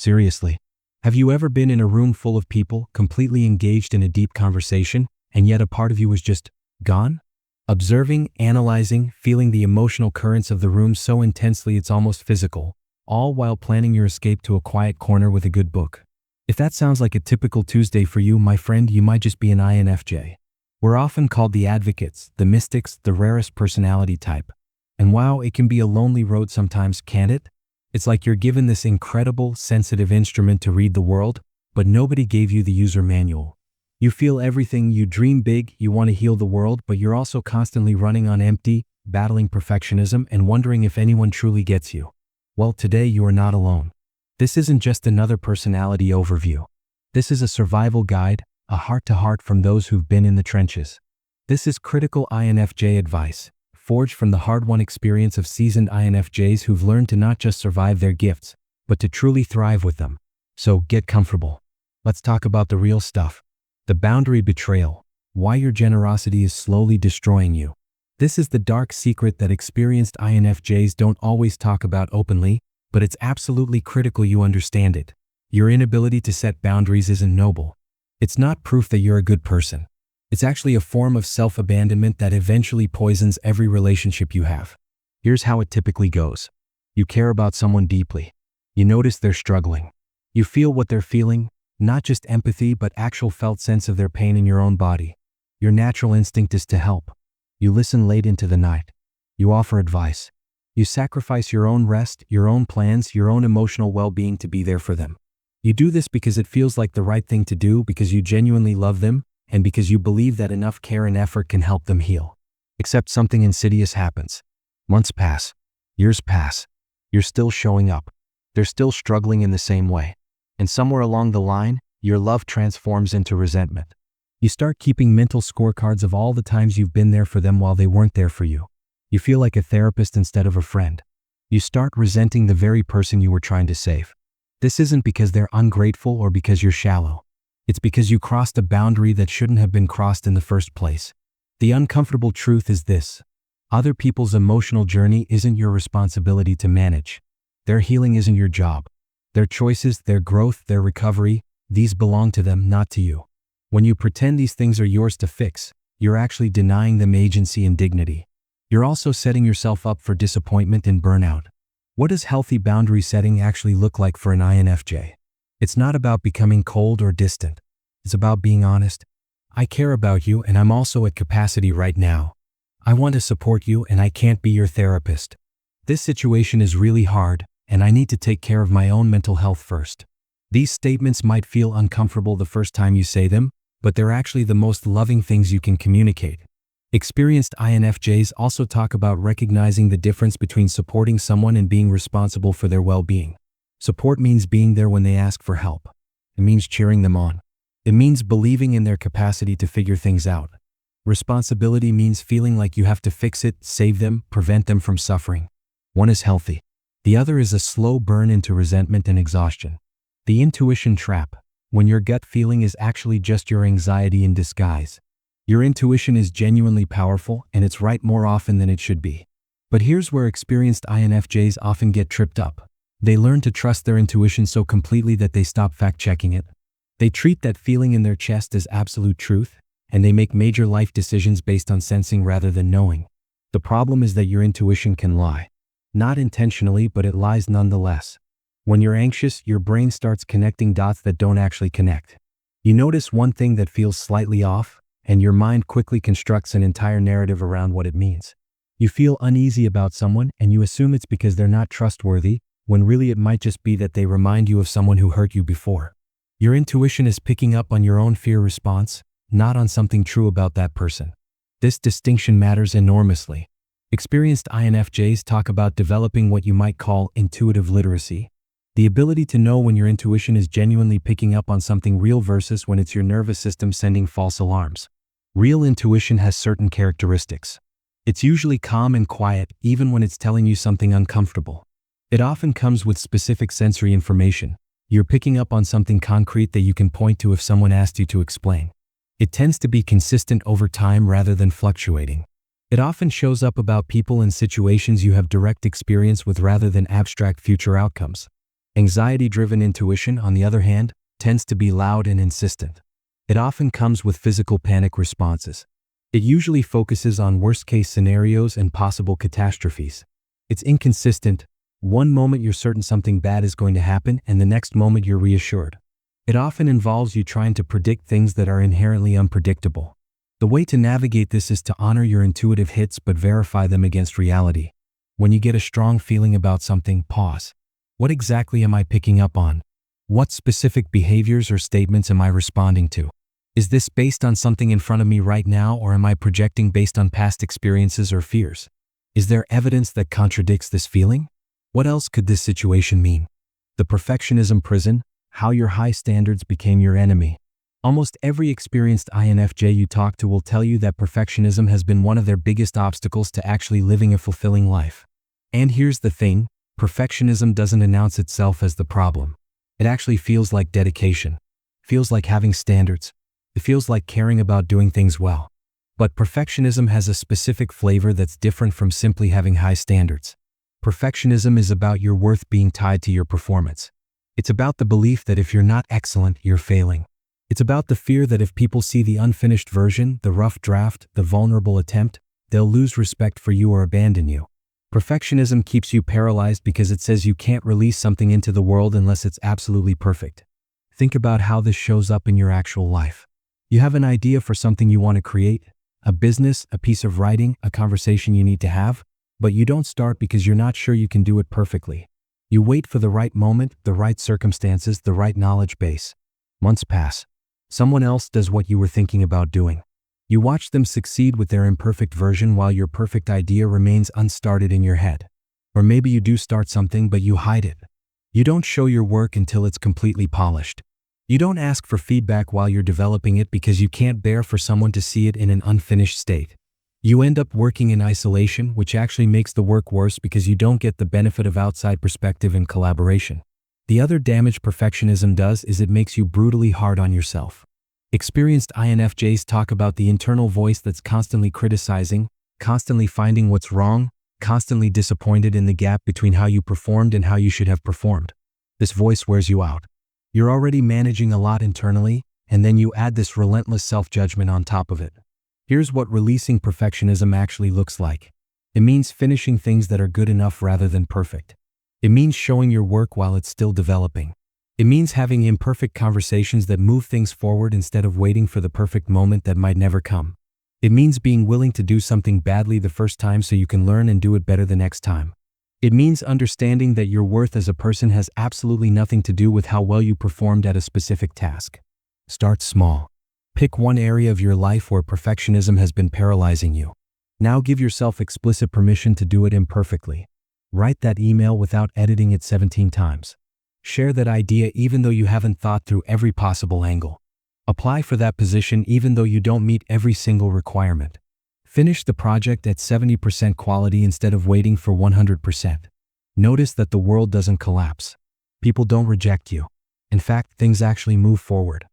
Seriously. Have you ever been in a room full of people, completely engaged in a deep conversation, and yet a part of you was just gone? Observing, analyzing, feeling the emotional currents of the room so intensely it's almost physical, all while planning your escape to a quiet corner with a good book. If that sounds like a typical Tuesday for you, my friend, you might just be an INFJ. We're often called the advocates, the mystics, the rarest personality type. And wow, it can be a lonely road sometimes, can't it? It's like you're given this incredible, sensitive instrument to read the world, but nobody gave you the user manual. You feel everything, you dream big, you want to heal the world, but you're also constantly running on empty, battling perfectionism and wondering if anyone truly gets you. Well, today you are not alone. This isn't just another personality overview. This is a survival guide, a heart-to-heart from those who've been in the trenches. This is critical INFJ advice, forged from the hard-won experience of seasoned INFJs who've learned to not just survive their gifts, but to truly thrive with them. So get comfortable. Let's talk about the real stuff. The boundary betrayal. Why your generosity is slowly destroying you. This is the dark secret that experienced INFJs don't always talk about openly, but it's absolutely critical you understand it. Your inability to set boundaries isn't noble. It's not proof that you're a good person. It's actually a form of self-abandonment that eventually poisons every relationship you have. Here's how it typically goes. You care about someone deeply. You notice they're struggling. You feel what they're feeling, not just empathy but actual felt sense of their pain in your own body. Your natural instinct is to help. You listen late into the night. You offer advice. You sacrifice your own rest, your own plans, your own emotional well-being to be there for them. You do this because it feels like the right thing to do, because you genuinely love them, and because you believe that enough care and effort can help them heal. Except something insidious happens. Months pass. Years pass. You're still showing up. They're still struggling in the same way. And somewhere along the line, your love transforms into resentment. You start keeping mental scorecards of all the times you've been there for them while they weren't there for you. You feel like a therapist instead of a friend. You start resenting the very person you were trying to save. This isn't because they're ungrateful or because you're shallow. It's because you crossed a boundary that shouldn't have been crossed in the first place. The uncomfortable truth is this. Other people's emotional journey isn't your responsibility to manage. Their healing isn't your job. Their choices, their growth, their recovery, these belong to them, not to you. When you pretend these things are yours to fix, you're actually denying them agency and dignity. You're also setting yourself up for disappointment and burnout. What does healthy boundary setting actually look like for an INFJ? It's not about becoming cold or distant. It's about being honest. I care about you and I'm also at capacity right now. I want to support you and I can't be your therapist. This situation is really hard and I need to take care of my own mental health first. These statements might feel uncomfortable the first time you say them, but they're actually the most loving things you can communicate. Experienced INFJs also talk about recognizing the difference between supporting someone and being responsible for their well-being. Support means being there when they ask for help. It means cheering them on. It means believing in their capacity to figure things out. Responsibility means feeling like you have to fix it, save them, prevent them from suffering. One is healthy. The other is a slow burn into resentment and exhaustion. The intuition trap, when your gut feeling is actually just your anxiety in disguise. Your intuition is genuinely powerful and it's right more often than it should be. But here's where experienced INFJs often get tripped up. They learn to trust their intuition so completely that they stop fact-checking it. They treat that feeling in their chest as absolute truth, and they make major life decisions based on sensing rather than knowing. The problem is that your intuition can lie. Not intentionally, but it lies nonetheless. When you're anxious, your brain starts connecting dots that don't actually connect. You notice one thing that feels slightly off, and your mind quickly constructs an entire narrative around what it means. You feel uneasy about someone, and you assume it's because they're not trustworthy, when really it might just be that they remind you of someone who hurt you before. Your intuition is picking up on your own fear response, not on something true about that person. This distinction matters enormously. Experienced INFJs talk about developing what you might call intuitive literacy. The ability to know when your intuition is genuinely picking up on something real versus when it's your nervous system sending false alarms. Real intuition has certain characteristics. It's usually calm and quiet, even when it's telling you something uncomfortable. It often comes with specific sensory information. You're picking up on something concrete that you can point to if someone asked you to explain. It tends to be consistent over time rather than fluctuating. It often shows up about people and situations you have direct experience with rather than abstract future outcomes. Anxiety-driven intuition, on the other hand, tends to be loud and insistent. It often comes with physical panic responses. It usually focuses on worst-case scenarios and possible catastrophes. It's inconsistent. One moment you're certain something bad is going to happen, and the next moment you're reassured. It often involves you trying to predict things that are inherently unpredictable. The way to navigate this is to honor your intuitive hits but verify them against reality. When you get a strong feeling about something, pause. What exactly am I picking up on? What specific behaviors or statements am I responding to? Is this based on something in front of me right now, or am I projecting based on past experiences or fears? Is there evidence that contradicts this feeling? What else could this situation mean? The perfectionism prison, how your high standards became your enemy. Almost every experienced INFJ you talk to will tell you that perfectionism has been one of their biggest obstacles to actually living a fulfilling life. And here's the thing, perfectionism doesn't announce itself as the problem. It actually feels like dedication. Feels like having standards. It feels like caring about doing things well. But perfectionism has a specific flavor that's different from simply having high standards. Perfectionism is about your worth being tied to your performance. It's about the belief that if you're not excellent, you're failing. It's about the fear that if people see the unfinished version, the rough draft, the vulnerable attempt, they'll lose respect for you or abandon you. Perfectionism keeps you paralyzed because it says you can't release something into the world unless it's absolutely perfect. Think about how this shows up in your actual life. You have an idea for something you want to create, a business, a piece of writing, a conversation you need to have, but you don't start because you're not sure you can do it perfectly. You wait for the right moment, the right circumstances, the right knowledge base. Months pass. Someone else does what you were thinking about doing. You watch them succeed with their imperfect version while your perfect idea remains unstarted in your head. Or maybe you do start something but you hide it. You don't show your work until it's completely polished. You don't ask for feedback while you're developing it because you can't bear for someone to see it in an unfinished state. You end up working in isolation, which actually makes the work worse because you don't get the benefit of outside perspective and collaboration. The other damage perfectionism does is it makes you brutally hard on yourself. Experienced INFJs talk about the internal voice that's constantly criticizing, constantly finding what's wrong, constantly disappointed in the gap between how you performed and how you should have performed. This voice wears you out. You're already managing a lot internally, and then you add this relentless self-judgment on top of it. Here's what releasing perfectionism actually looks like. It means finishing things that are good enough rather than perfect. It means showing your work while it's still developing. It means having imperfect conversations that move things forward instead of waiting for the perfect moment that might never come. It means being willing to do something badly the first time so you can learn and do it better the next time. It means understanding that your worth as a person has absolutely nothing to do with how well you performed at a specific task. Start small. Pick one area of your life where perfectionism has been paralyzing you. Now give yourself explicit permission to do it imperfectly. Write that email without editing it 17 times. Share that idea even though you haven't thought through every possible angle. Apply for that position even though you don't meet every single requirement. Finish the project at 70% quality instead of waiting for 100%. Notice that the world doesn't collapse. People don't reject you. In fact, things actually move forward.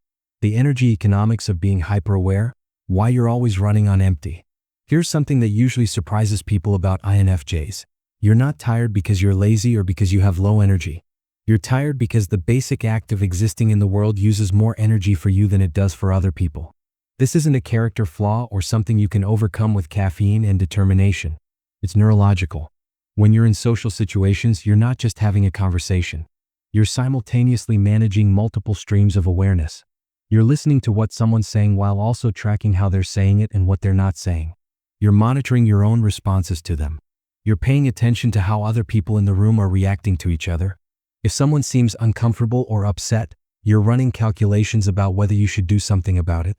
The energy economics of being hyper-aware, why you're always running on empty. Here's something that usually surprises people about INFJs. You're not tired because you're lazy or because you have low energy. You're tired because the basic act of existing in the world uses more energy for you than it does for other people. This isn't a character flaw or something you can overcome with caffeine and determination. It's neurological. When you're in social situations, you're not just having a conversation. You're simultaneously managing multiple streams of awareness. You're listening to what someone's saying while also tracking how they're saying it and what they're not saying. You're monitoring your own responses to them. You're paying attention to how other people in the room are reacting to each other. If someone seems uncomfortable or upset, you're running calculations about whether you should do something about it.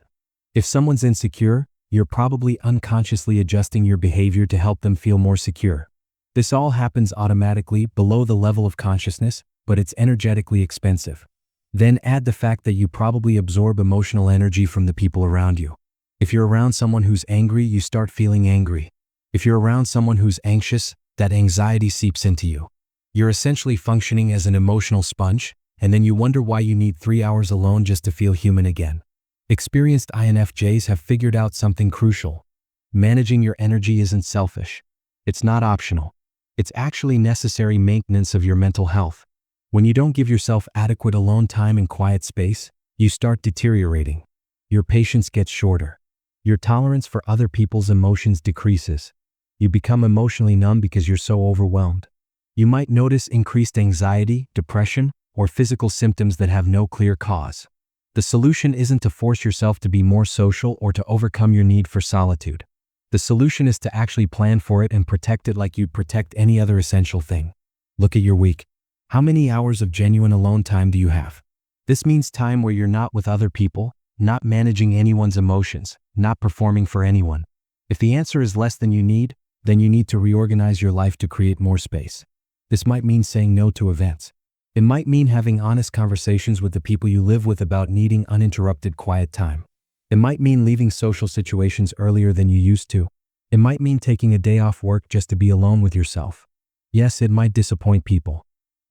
If someone's insecure, you're probably unconsciously adjusting your behavior to help them feel more secure. This all happens automatically below the level of consciousness, but it's energetically expensive. Then add the fact that you probably absorb emotional energy from the people around you. If you're around someone who's angry, you start feeling angry. If you're around someone who's anxious, that anxiety seeps into you. You're essentially functioning as an emotional sponge, and then you wonder why you need 3 hours alone just to feel human again. Experienced INFJs have figured out something crucial. Managing your energy isn't selfish. It's not optional. It's actually necessary maintenance of your mental health. When you don't give yourself adequate alone time and quiet space, you start deteriorating. Your patience gets shorter. Your tolerance for other people's emotions decreases. You become emotionally numb because you're so overwhelmed. You might notice increased anxiety, depression, or physical symptoms that have no clear cause. The solution isn't to force yourself to be more social or to overcome your need for solitude. The solution is to actually plan for it and protect it like you'd protect any other essential thing. Look at your week. How many hours of genuine alone time do you have? This means time where you're not with other people, not managing anyone's emotions, not performing for anyone. If the answer is less than you need, then you need to reorganize your life to create more space. This might mean saying no to events. It might mean having honest conversations with the people you live with about needing uninterrupted quiet time. It might mean leaving social situations earlier than you used to. It might mean taking a day off work just to be alone with yourself. Yes, it might disappoint people.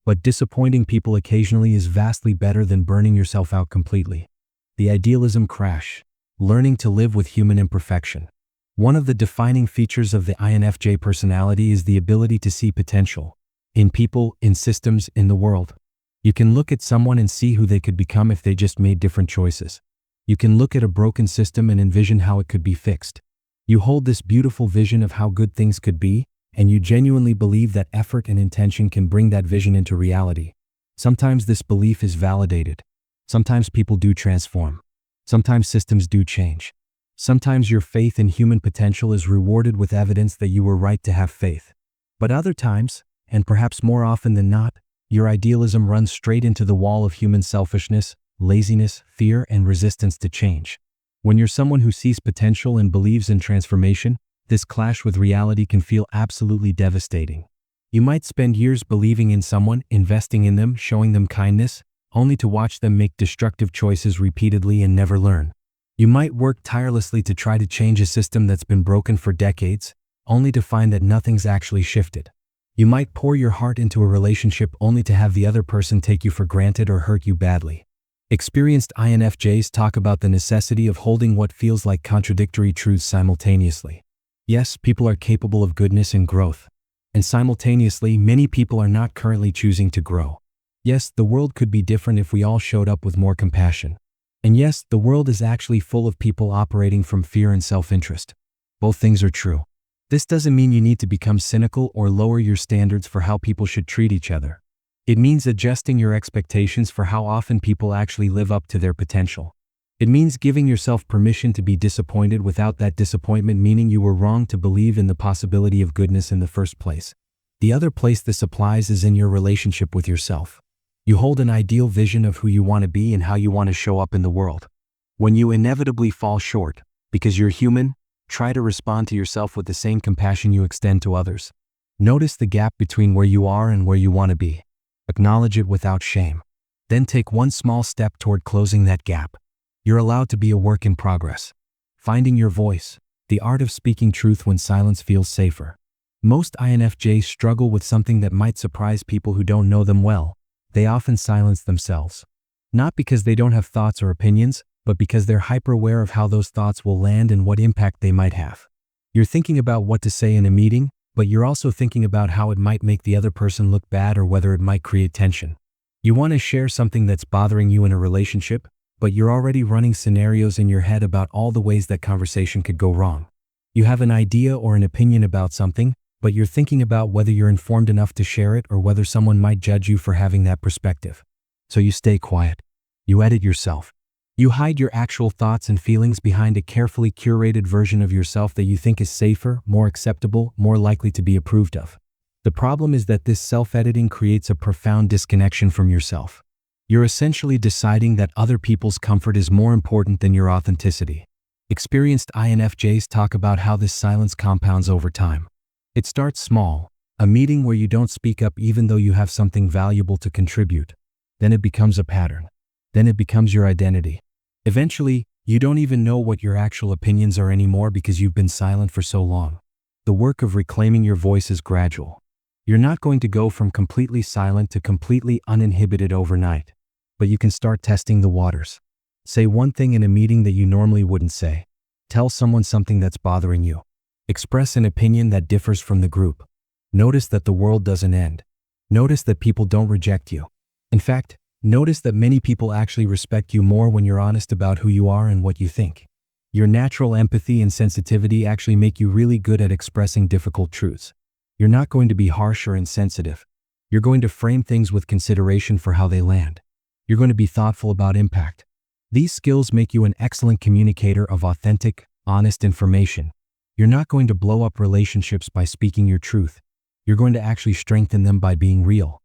But disappointing people occasionally is vastly better than burning yourself out completely. The Idealism crash. Learning to live with human imperfection. One of the defining features of the INFJ personality is the ability to see potential. In people, in systems, in the world. You can look at someone and see who they could become if they just made different choices. You can look at a broken system and envision how it could be fixed. You hold this beautiful vision of how good things could be, and you genuinely believe that effort and intention can bring that vision into reality. Sometimes this belief is validated. Sometimes people do transform. Sometimes systems do change. Sometimes your faith in human potential is rewarded with evidence that you were right to have faith. But other times, and perhaps more often than not, your idealism runs straight into the wall of human selfishness, laziness, fear, and resistance to change. When you're someone who sees potential and believes in transformation, this clash with reality can feel absolutely devastating. You might spend years believing in someone, investing in them, showing them kindness, only to watch them make destructive choices repeatedly and never learn. You might work tirelessly to try to change a system that's been broken for decades, only to find that nothing's actually shifted. You might pour your heart into a relationship only to have the other person take you for granted or hurt you badly. Experienced INFJs talk about the necessity of holding what feels like contradictory truths simultaneously. Yes, people are capable of goodness and growth. And simultaneously, many people are not currently choosing to grow. Yes, the world could be different if we all showed up with more compassion. And yes, the world is actually full of people operating from fear and self-interest. Both things are true. This doesn't mean you need to become cynical or lower your standards for how people should treat each other. It means adjusting your expectations for how often people actually live up to their potential. It means giving yourself permission to be disappointed without that disappointment meaning you were wrong to believe in the possibility of goodness in the first place. The other place this applies is in your relationship with yourself. You hold an ideal vision of who you want to be and how you want to show up in the world. When you inevitably fall short, because you're human, try to respond to yourself with the same compassion you extend to others. Notice the gap between where you are and where you want to be. Acknowledge it without shame. Then take one small step toward closing that gap. You're allowed to be a work in progress. Finding your voice, the art of speaking truth when silence feels safer. Most INFJs struggle with something that might surprise people who don't know them well. They often silence themselves. Not because they don't have thoughts or opinions, but because they're hyper-aware of how those thoughts will land and what impact they might have. You're thinking about what to say in a meeting, but you're also thinking about how it might make the other person look bad or whether it might create tension. You want to share something that's bothering you in a relationship, but you're already running scenarios in your head about all the ways that conversation could go wrong. You have an idea or an opinion about something, but you're thinking about whether you're informed enough to share it or whether someone might judge you for having that perspective. So you stay quiet. You edit yourself. You hide your actual thoughts and feelings behind a carefully curated version of yourself that you think is safer, more acceptable, more likely to be approved of. The problem is that this self-editing creates a profound disconnection from yourself. You're essentially deciding that other people's comfort is more important than your authenticity. Experienced INFJs talk about how this silence compounds over time. It starts small, a meeting where you don't speak up even though you have something valuable to contribute. Then it becomes a pattern. Then it becomes your identity. Eventually, you don't even know what your actual opinions are anymore because you've been silent for so long. The work of reclaiming your voice is gradual. You're not going to go from completely silent to completely uninhibited overnight, but you can start testing the waters. Say one thing in a meeting that you normally wouldn't say. Tell someone something that's bothering you. Express an opinion that differs from the group. Notice that the world doesn't end. Notice that people don't reject you. In fact, notice that many people actually respect you more when you're honest about who you are and what you think. Your natural empathy and sensitivity actually make you really good at expressing difficult truths. You're not going to be harsh or insensitive. You're going to frame things with consideration for how they land. You're going to be thoughtful about impact. These skills make you an excellent communicator of authentic, honest information. You're not going to blow up relationships by speaking your truth. You're going to actually strengthen them by being real.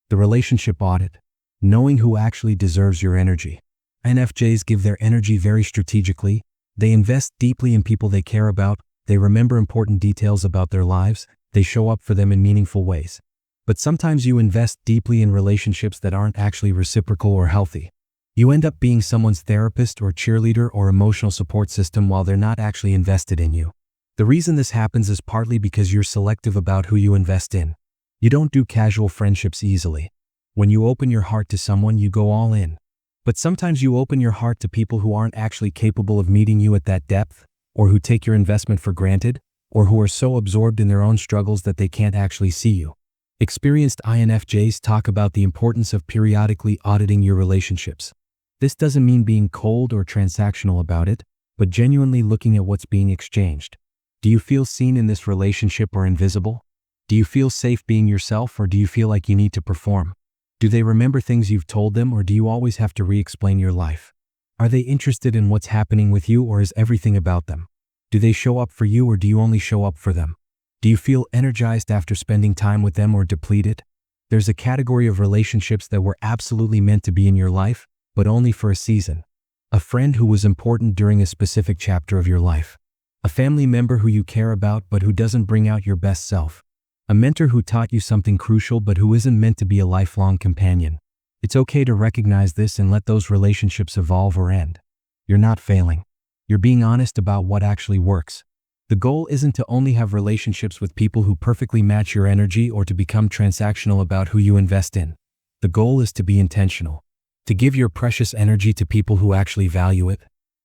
The relationship audit. Knowing who actually deserves your energy. INFJs give their energy very strategically. They invest deeply in people they care about. They remember important details about their lives. They show up for them in meaningful ways. But sometimes you invest deeply in relationships that aren't actually reciprocal or healthy. You end up being someone's therapist or cheerleader or emotional support system while they're not actually invested in you. The reason this happens is partly because you're selective about who you invest in. You don't do casual friendships easily. When you open your heart to someone, you go all in. But sometimes you open your heart to people who aren't actually capable of meeting you at that depth, or who take your investment for granted, or who are so absorbed in their own struggles that they can't actually see you. Experienced INFJs talk about the importance of periodically auditing your relationships. This doesn't mean being cold or transactional about it, but genuinely looking at what's being exchanged. Do you feel seen in this relationship or invisible? Do you feel safe being yourself, or do you feel like you need to perform? Do they remember things you've told them, or do you always have to re-explain your life? Are they interested in what's happening with you, or is everything about them? Do they show up for you, or do you only show up for them? Do you feel energized after spending time with them, or depleted? There's a category of relationships that were absolutely meant to be in your life, but only for a season. A friend who was important during a specific chapter of your life. A family member who you care about but who doesn't bring out your best self. A mentor who taught you something crucial but who isn't meant to be a lifelong companion. It's okay to recognize this and let those relationships evolve or end. You're not failing. You're being honest about what actually works. The goal isn't to only have relationships with people who perfectly match your energy or to become transactional about who you invest in. The goal is to be intentional. To give your precious energy to people who actually value it.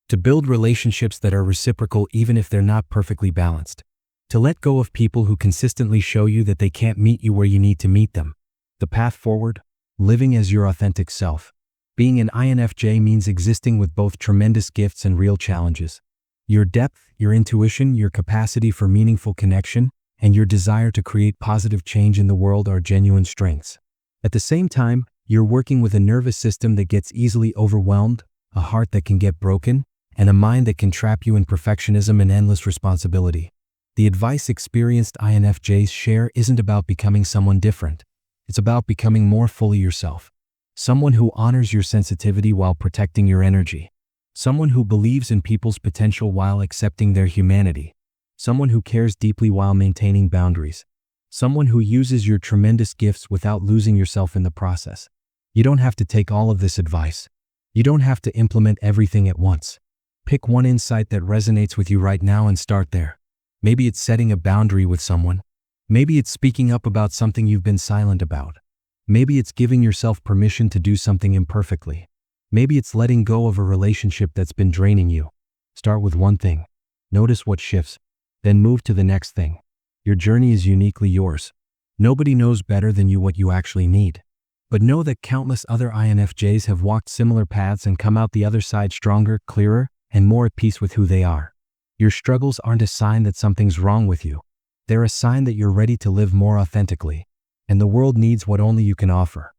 To build relationships that are reciprocal even if they're not perfectly balanced. To let go of people who consistently show you that they can't meet you where you need to meet them. The path forward? Living as your authentic self. Being an INFJ means existing with both tremendous gifts and real challenges. Your depth, your intuition, your capacity for meaningful connection, and your desire to create positive change in the world are genuine strengths. At the same time, you're working with a nervous system that gets easily overwhelmed, a heart that can get broken, and a mind that can trap you in perfectionism and endless responsibility. The advice experienced INFJs share isn't about becoming someone different. It's about becoming more fully yourself. Someone who honors your sensitivity while protecting your energy. Someone who believes in people's potential while accepting their humanity. Someone who cares deeply while maintaining boundaries. Someone who uses your tremendous gifts without losing yourself in the process. You don't have to take all of this advice. You don't have to implement everything at once. Pick one insight that resonates with you right now and start there. Maybe it's setting a boundary with someone. Maybe it's speaking up about something you've been silent about. Maybe it's giving yourself permission to do something imperfectly. Maybe it's letting go of a relationship that's been draining you. Start with one thing. Notice what shifts. Then move to the next thing. Your journey is uniquely yours. Nobody knows better than you what you actually need. But know that countless other INFJs have walked similar paths and come out the other side stronger, clearer, and more at peace with who they are. Your struggles aren't a sign that something's wrong with you. They're a sign that you're ready to live more authentically. And the world needs what only you can offer.